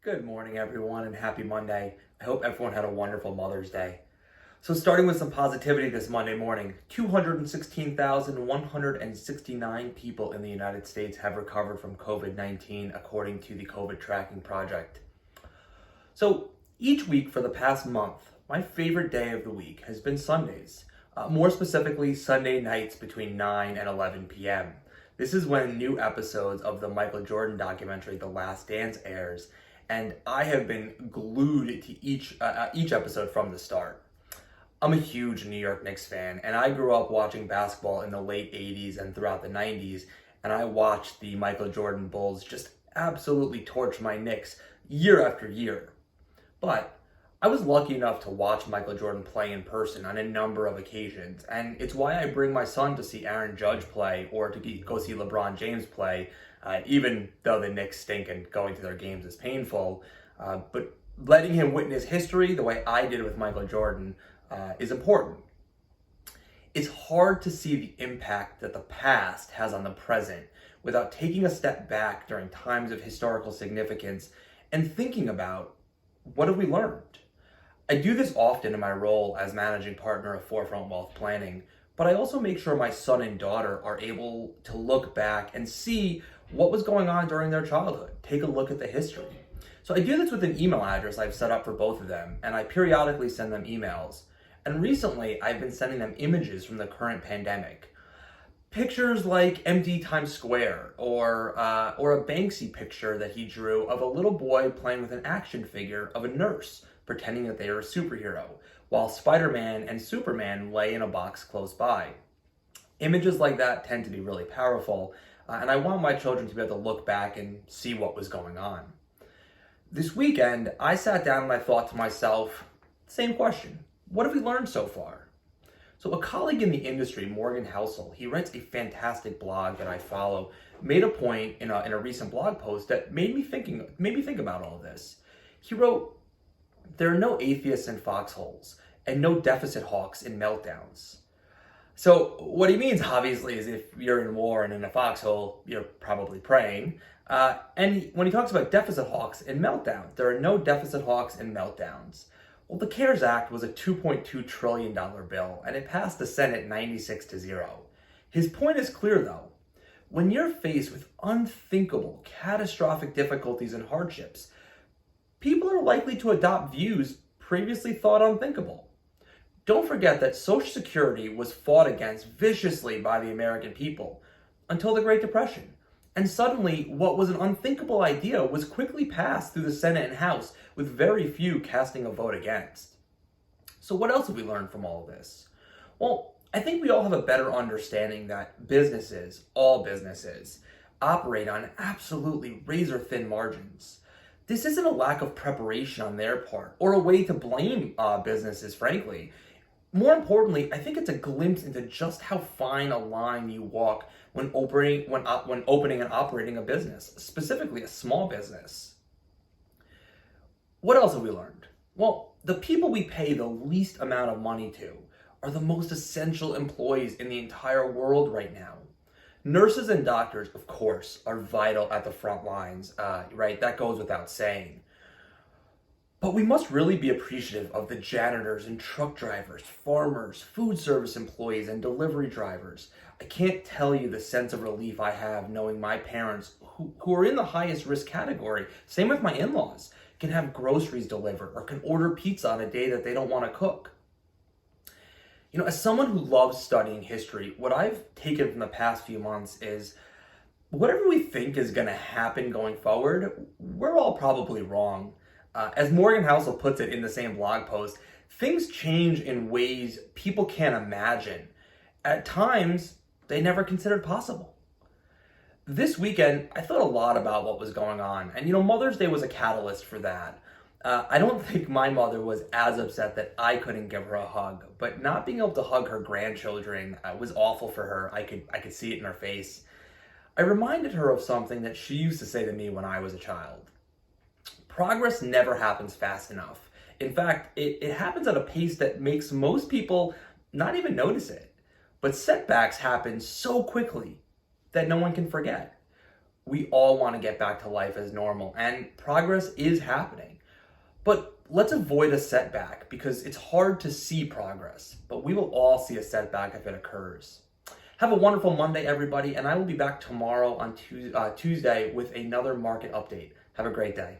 Good morning, everyone, and happy Monday. I hope everyone had a wonderful Mother's Day. So starting with some positivity this Monday morning, 216,169 people in the United States have recovered from COVID-19, according to the COVID Tracking Project. So each week for the past month, my favorite day of the week has been Sundays. More specifically, Sunday nights between 9 and 11 p.m. This is when new episodes of the Michael Jordan documentary, The Last Dance, airs, and I have been glued to each episode from the start. I'm a huge New York Knicks fan, and I grew up watching basketball in the late 80s and throughout the 90s, and I watched the Michael Jordan Bulls just absolutely torch my Knicks year after year. But I was lucky enough to watch Michael Jordan play in person on a number of occasions, and it's why I bring my son to see Aaron Judge play or to go see LeBron James play, even though the Knicks stink and going to their games is painful. But letting him witness history the way I did with Michael Jordan is important. It's hard to see the impact that the past has on the present without taking a step back during times of historical significance and thinking about, what have we learned? I do this often in my role as managing partner of Forefront Wealth Planning, but I also make sure my son and daughter are able to look back and see what was going on during their childhood. Take a look at the history. So I do this with an email address I've set up for both of them, and I periodically send them emails. And recently, I've been sending them images from the current pandemic. Pictures like empty Times Square, or a Banksy picture that he drew of a little boy playing with an action figure of a nurse, pretending that they are a superhero, while Spider-Man and Superman lay in a box close by. Images like that tend to be really powerful, and I want my children to be able to look back and see what was going on. This weekend, I sat down and I thought to myself, same question, what have we learned so far? So a colleague in the industry, Morgan Housel, he writes a fantastic blog that I follow, made a point in a recent blog post that made me think about all of this. He wrote, there are no atheists in foxholes and no deficit hawks in meltdowns. So what he means, obviously, is if you're in war and in a foxhole, you're probably praying. And when he talks about deficit hawks and meltdowns, there are no deficit hawks and meltdowns. Well, the CARES Act was a $2.2 trillion bill, and it passed the Senate 96-0. His point is clear, though. When you're faced with unthinkable, catastrophic difficulties and hardships, people are likely to adopt views previously thought unthinkable. Don't forget that Social Security was fought against viciously by the American people until the Great Depression. And suddenly, what was an unthinkable idea was quickly passed through the Senate and House, with very few casting a vote against. So what else have we learned from all of this? Well, I think we all have a better understanding that businesses, all businesses, operate on absolutely razor-thin margins. This isn't a lack of preparation on their part, or a way to blame businesses, frankly. More importantly, I think it's a glimpse into just how fine a line you walk when opening and operating a business, specifically a small business. What else have we learned? Well, the people we pay the least amount of money to are the most essential employees in the entire world right now. Nurses and doctors, of course, are vital at the front lines, right? That goes without saying. But we must really be appreciative of the janitors and truck drivers, farmers, food service employees, and delivery drivers. I can't tell you the sense of relief I have knowing my parents, who are in the highest risk category, same with my in-laws, can have groceries delivered or can order pizza on a day that they don't want to cook. You know, as someone who loves studying history, what I've taken from the past few months is whatever we think is going to happen going forward, we're all probably wrong. As Morgan Housel puts it in the same blog post, things change in ways people can't imagine. At times, they never considered possible. This weekend, I thought a lot about what was going on. And Mother's Day was a catalyst for that. I don't think my mother was as upset that I couldn't give her a hug, but not being able to hug her grandchildren was awful for her. I could see it in her face. I reminded her of something that she used to say to me when I was a child. Progress never happens fast enough. In fact, it happens at a pace that makes most people not even notice it. But setbacks happen so quickly that no one can forget. We all want to get back to life as normal, and progress is happening. But let's avoid a setback because it's hard to see progress, but we will all see a setback if it occurs. Have a wonderful Monday, everybody, and I will be back tomorrow on Tuesday with another market update. Have a great day.